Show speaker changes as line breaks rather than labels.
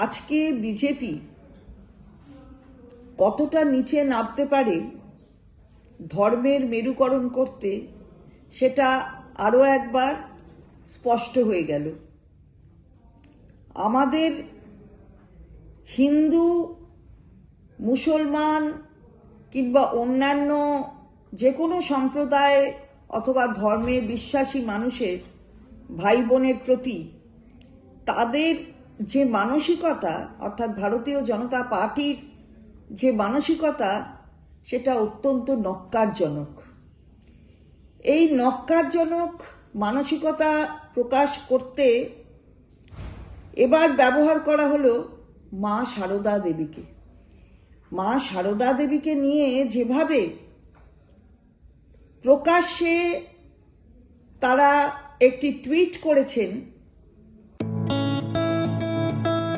আজকে বিজেপি কতটা নিচে নামতে পারে ধর্মের মেরুকরণ করতে, সেটা আরো একবার স্পষ্ট হয়ে গেল। আমাদের হিন্দু, মুসলমান কিংবা অন্যান্য যে কোনো সম্প্রদায় অথবা ধর্মে বিশ্বাসী মানুষের ভাই বোনের প্রতি তাদের যে মানসিকতা, অর্থাৎ ভারতীয় জনতা পার্টির যে মানসিকতা, সেটা অত্যন্ত ন্যক্কারজনক। এই ন্যক্কারজনক মানসিকতা প্রকাশ করতে এবার ব্যবহার করা হলো মা সারদা দেবীকে। মা সারদা দেবীকে নিয়ে যেভাবে প্রকাশ্যে তারা একটি টুইট করেছেন,